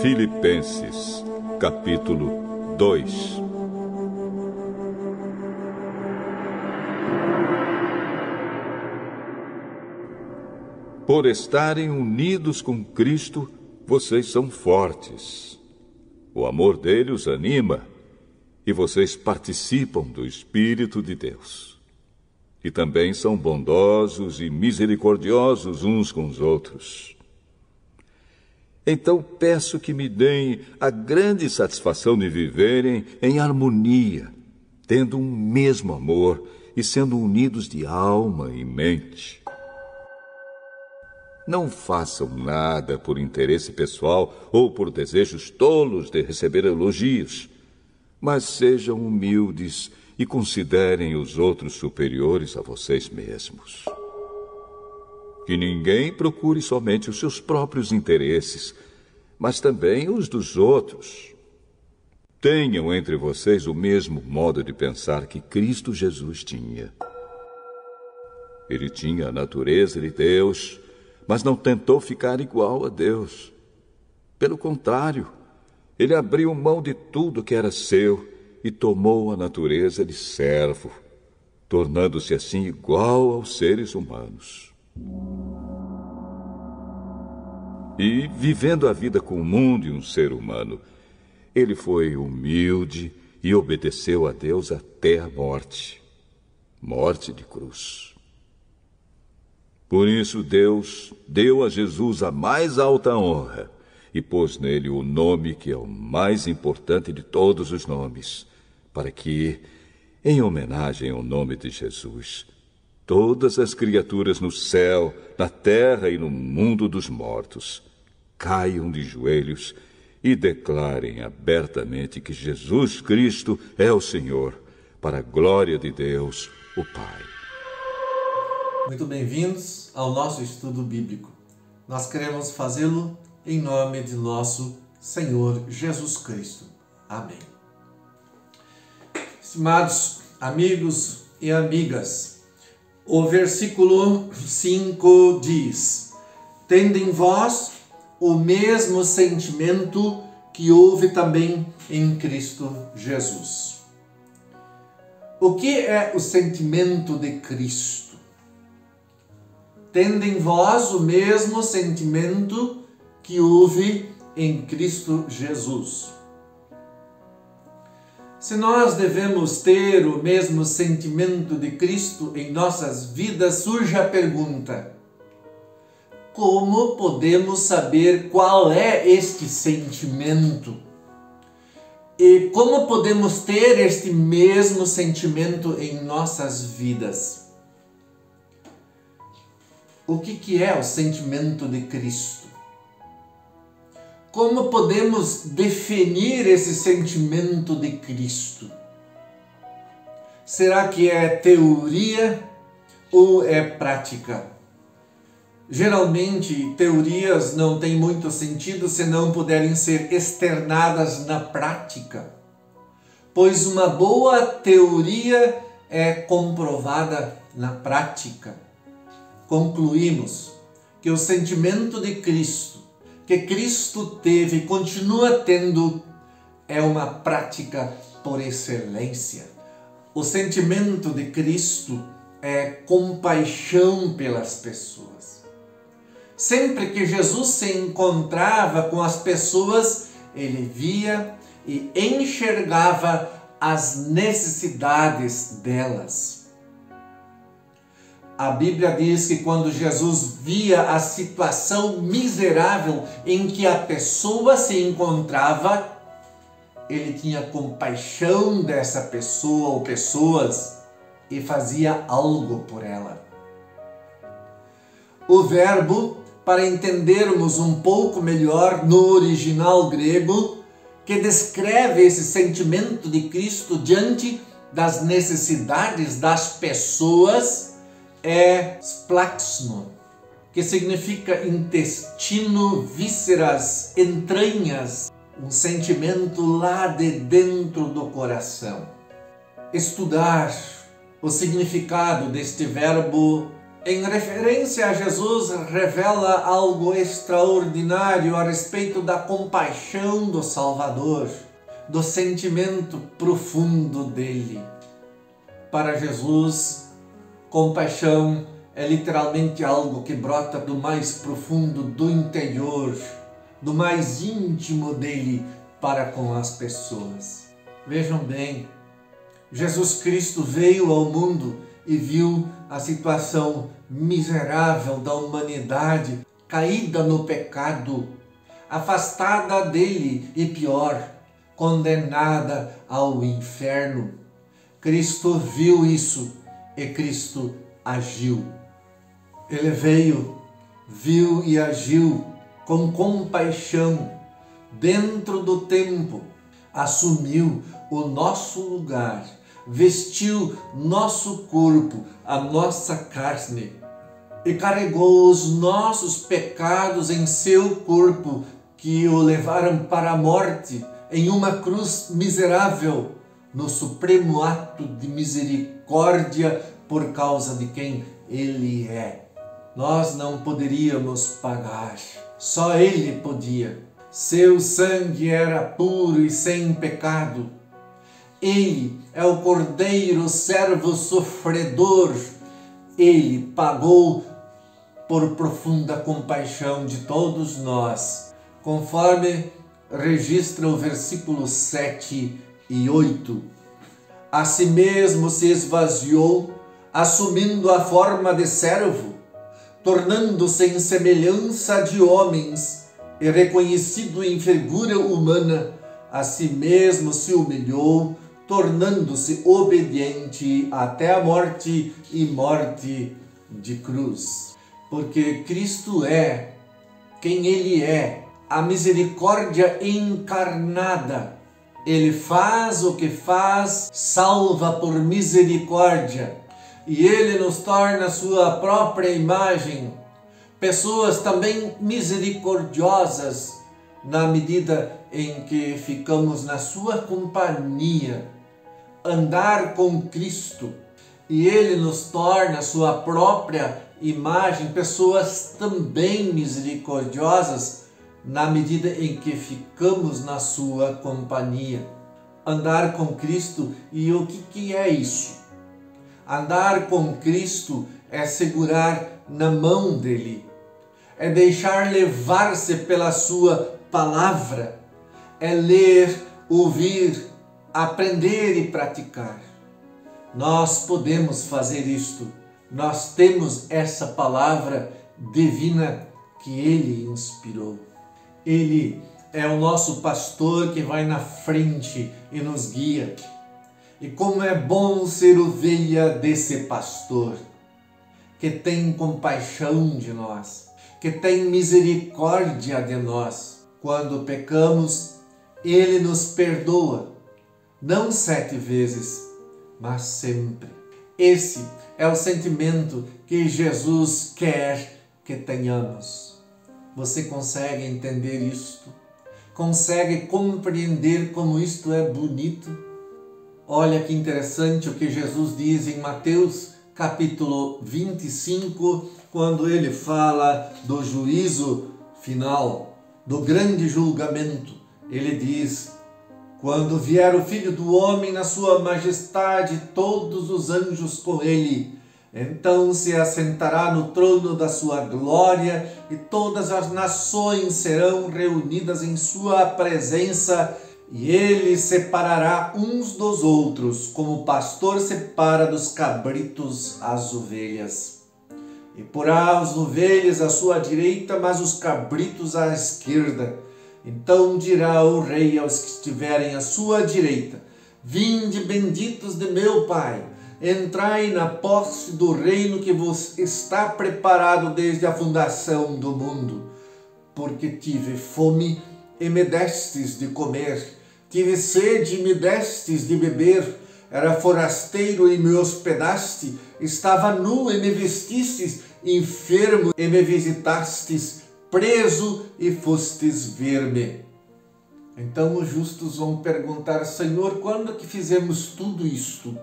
Filipenses, capítulo 2. Por estarem unidos com Cristo, vocês são fortes. O amor dele os anima e vocês participam do Espírito de Deus. E também são bondosos e misericordiosos uns com os outros. Então peço que me deem a grande satisfação de viverem em harmonia, tendo um mesmo amor e sendo unidos de alma e mente. Não façam nada por interesse pessoal ou por desejos tolos de receber elogios, mas sejam humildes e considerem os outros superiores a vocês mesmos. Que ninguém procure somente os seus próprios interesses, mas também os dos outros. Tenham entre vocês o mesmo modo de pensar que Cristo Jesus tinha. Ele tinha a natureza de Deus, mas não tentou ficar igual a Deus. Pelo contrário, ele abriu mão de tudo que era seu e tomou a natureza de servo, tornando-se assim igual aos seres humanos. E, vivendo a vida comum de um ser humano, ele foi humilde e obedeceu a Deus até a morte de cruz. Por isso Deus deu a Jesus a mais alta honra e pôs nele o nome que é o mais importante de todos os nomes, para que, em homenagem ao nome de Jesus, todas as criaturas no céu, na terra e no mundo dos mortos caiam de joelhos e declarem abertamente que Jesus Cristo é o Senhor, para a glória de Deus, o Pai. Muito bem-vindos ao nosso estudo bíblico. Nós queremos fazê-lo em nome de nosso Senhor Jesus Cristo. Amém. Estimados amigos e amigas, o versículo 5 diz: tende em vós o mesmo sentimento que houve também em Cristo Jesus. O que é o sentimento de Cristo? Tende em vós o mesmo sentimento que houve em Cristo Jesus. Se nós devemos ter o mesmo sentimento de Cristo em nossas vidas, surge a pergunta: como podemos saber qual é este sentimento? E como podemos ter este mesmo sentimento em nossas vidas? O que é o sentimento de Cristo? Como podemos definir esse sentimento de Cristo? Será que é teoria ou é prática? Geralmente, teorias não têm muito sentido se não puderem ser externadas na prática, pois uma boa teoria é comprovada na prática. Concluímos que o sentimento de Cristo, que Cristo teve e continua tendo, é uma prática por excelência. O sentimento de Cristo é compaixão pelas pessoas. Sempre que Jesus se encontrava com as pessoas, ele via e enxergava as necessidades delas. A Bíblia diz que quando Jesus via a situação miserável em que a pessoa se encontrava, ele tinha compaixão dessa pessoa ou pessoas e fazia algo por ela. O verbo, para entendermos um pouco melhor no original grego, que descreve esse sentimento de Cristo diante das necessidades das pessoas, é splaxno, que significa intestino, vísceras, entranhas, um sentimento lá de dentro do coração. Estudar o significado deste verbo Em referência a Jesus, revela algo extraordinário a respeito da compaixão do Salvador, do sentimento profundo dele. Para Jesus, compaixão é literalmente algo que brota do mais profundo do interior, do mais íntimo dele para com as pessoas. Vejam bem, Jesus Cristo veio ao mundo e viu a situação miserável da humanidade, caída no pecado, afastada dele e pior, condenada ao inferno. Cristo viu isso e Cristo agiu. Ele veio, viu e agiu com compaixão dentro do tempo, assumiu o nosso lugar, vestiu nosso corpo, a nossa carne e carregou os nossos pecados em seu corpo, que o levaram para a morte em uma cruz miserável, no supremo ato de misericórdia por causa de quem ele é. Nós não poderíamos pagar, só ele podia. Seu sangue era puro e sem pecado. Ele é o Cordeiro servo sofredor. Ele pagou por profunda compaixão de todos nós, conforme registra o versículo 7 e 8. A si mesmo se esvaziou, assumindo a forma de servo, tornando-se em semelhança de homens e reconhecido em figura humana, a si mesmo se humilhou, tornando-se obediente até a morte e morte de cruz. Porque Cristo é quem Ele é, a misericórdia encarnada. Ele faz o que faz, salva por misericórdia. E Ele nos torna sua própria imagem, pessoas também misericordiosas, na medida em que ficamos na sua companhia, andar com Cristo. E Ele nos torna sua própria imagem, pessoas também misericordiosas, na medida em que ficamos na sua companhia. Andar com Cristo, e o que é isso? Andar com Cristo é segurar na mão dele, é deixar levar-se pela sua palavra, é ler, ouvir, aprender e praticar. Nós podemos fazer isto, nós temos essa palavra divina que Ele inspirou. Ele é o nosso pastor que vai na frente e nos guia. E como é bom ser ovelha desse pastor, que tem compaixão de nós, que tem misericórdia de nós. Quando pecamos, Ele nos perdoa, não 7 vezes, mas sempre. Esse é o sentimento que Jesus quer que tenhamos. Você consegue entender isto? Consegue compreender como isto é bonito? Olha que interessante o que Jesus diz em Mateus capítulo 25, quando ele fala do juízo final, do grande julgamento. Ele diz: quando vier o Filho do Homem na sua majestade, todos os anjos com ele, então se assentará no trono da sua glória e todas as nações serão reunidas em sua presença. E ele separará uns dos outros, como o pastor separa dos cabritos as ovelhas. E porá as ovelhas à sua direita, mas os cabritos à esquerda. Então dirá o rei aos que estiverem à sua direita: vinde, benditos de meu Pai, entrai na posse do reino que vos está preparado desde a fundação do mundo. Porque tive fome e me destes de comer, tive sede e me destes de beber, era forasteiro e me hospedaste, estava nu e me vestistes, enfermo e me visitastes, preso e fostes ver-me. Então os justos vão perguntar: Senhor, quando que fizemos tudo isto?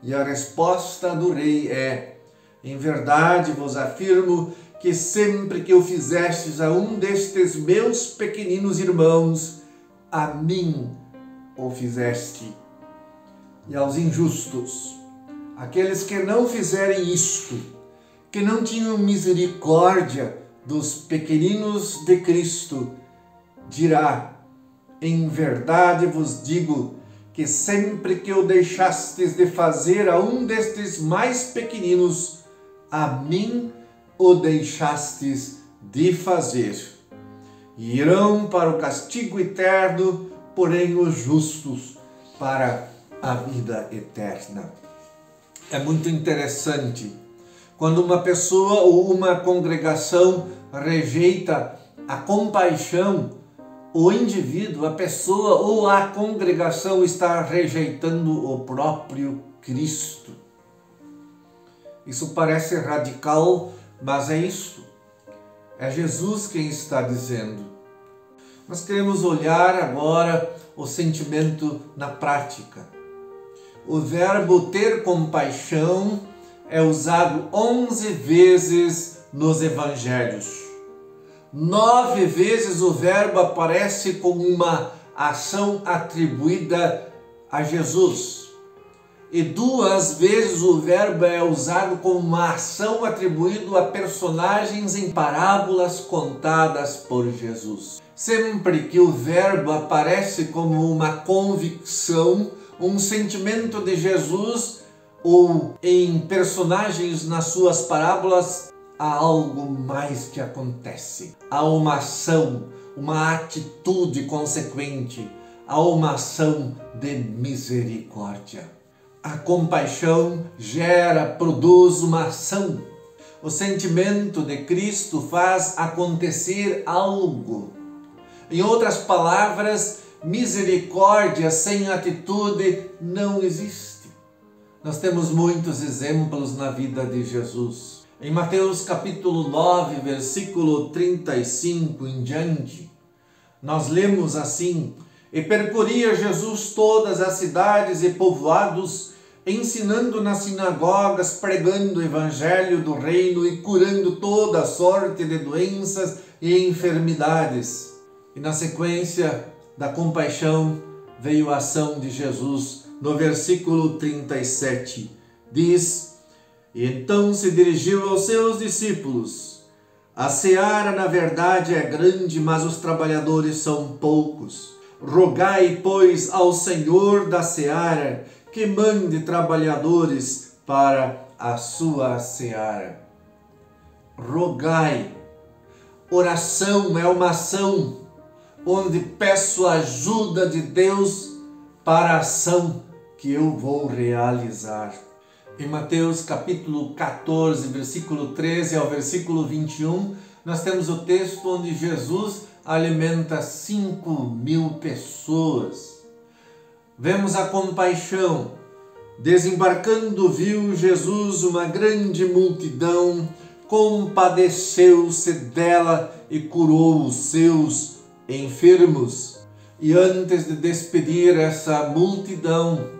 E a resposta do rei é: Em verdade vos afirmo que sempre que o fizestes a um destes meus pequeninos irmãos, a mim o fizeste. E aos injustos, aqueles que não fizerem isto, que não tinham misericórdia dos pequeninos de Cristo, dirá: em verdade vos digo que sempre que o deixastes de fazer a um destes mais pequeninos, a mim o deixastes de fazer. E irão para o castigo eterno, porém os justos para a vida eterna. É muito interessante quando uma pessoa ou uma congregação rejeita a compaixão, o indivíduo, a pessoa ou a congregação está rejeitando o próprio Cristo. Isso parece radical, mas é isso. É Jesus quem está dizendo. Nós queremos olhar agora o sentimento na prática. O verbo ter compaixão é usado 11 vezes nos evangelhos. 9 vezes o verbo aparece como uma ação atribuída a Jesus. E 2 vezes o verbo é usado como uma ação atribuída a personagens em parábolas contadas por Jesus. Sempre que o verbo aparece como uma convicção, um sentimento de Jesus, ou em personagens nas suas parábolas, há algo mais que acontece. Há uma ação, uma atitude consequente, há uma ação de misericórdia. A compaixão produz uma ação. O sentimento de Cristo faz acontecer algo. Em outras palavras, misericórdia sem atitude não existe. Nós temos muitos exemplos na vida de Jesus. Em Mateus capítulo 9, versículo 35 em diante, nós lemos assim: e percorria Jesus todas as cidades e povoados, ensinando nas sinagogas, pregando o evangelho do reino e curando toda sorte de doenças e enfermidades. E na sequência da compaixão veio a ação de Jesus no versículo 37. Diz: e então se dirigiu aos seus discípulos: a seara na verdade é grande, mas os trabalhadores são poucos. Rogai, pois, ao Senhor da seara que mande trabalhadores para a sua seara. Rogai. Oração é uma ação onde peço a ajuda de Deus para a ação que eu vou realizar. Em Mateus capítulo 14, versículo 13 ao versículo 21, nós temos o texto onde Jesus alimenta 5.000 pessoas. Vemos a compaixão. Desembarcando, viu Jesus uma grande multidão, compadeceu-se dela e curou os seus enfermos. E antes de despedir essa multidão,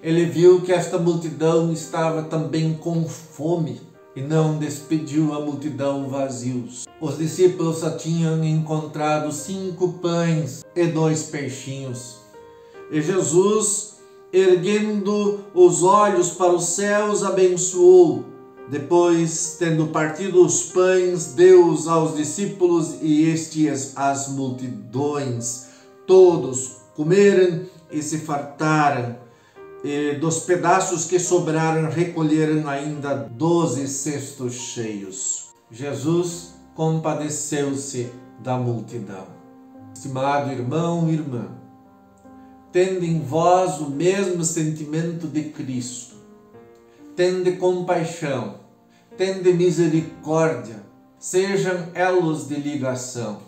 ele viu que esta multidão estava também com fome e não despediu a multidão vazios. Os discípulos só tinham encontrado 5 pães e 2 peixinhos. E Jesus, erguendo os olhos para os céus, abençoou. Depois, tendo partido os pães, deu-os aos discípulos e estes às multidões. Todos comeram e se fartaram. E dos pedaços que sobraram, recolheram ainda 12 cestos cheios. Jesus compadeceu-se da multidão. Estimado irmão e irmã, tende em vós o mesmo sentimento de Cristo. Tende compaixão, tende misericórdia, sejam elos de ligação.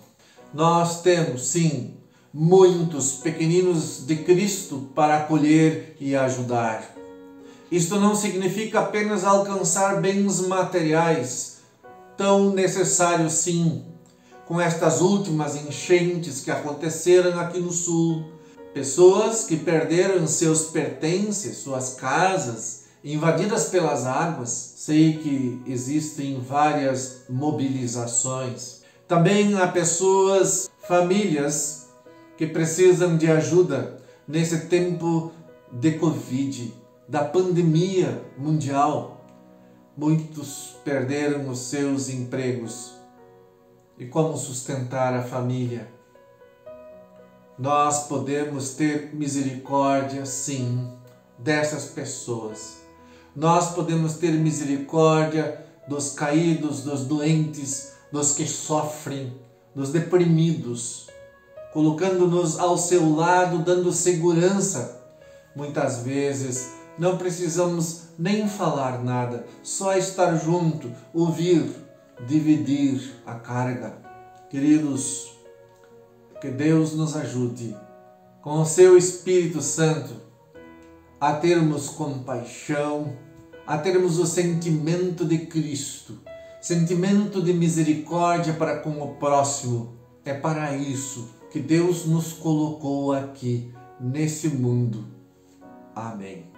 Nós temos, sim, muitos pequeninos de Cristo para acolher e ajudar. Isto não significa apenas alcançar bens materiais, tão necessários sim, com estas últimas enchentes que aconteceram aqui no sul. Pessoas que perderam seus pertences, suas casas, invadidas pelas águas. Sei que existem várias mobilizações. Também há pessoas, famílias, que precisam de ajuda nesse tempo de Covid, da pandemia mundial. Muitos perderam os seus empregos. E como sustentar a família? Nós podemos ter misericórdia, sim, dessas pessoas. Nós podemos ter misericórdia dos caídos, dos doentes, dos que sofrem, dos deprimidos, colocando-nos ao seu lado, dando segurança. Muitas vezes não precisamos nem falar nada, só estar junto, ouvir, dividir a carga. Queridos, que Deus nos ajude, com o seu Espírito Santo, a termos compaixão, a termos o sentimento de Cristo, sentimento de misericórdia para com o próximo. É para isso que Deus nos colocou aqui, nesse mundo. Amém.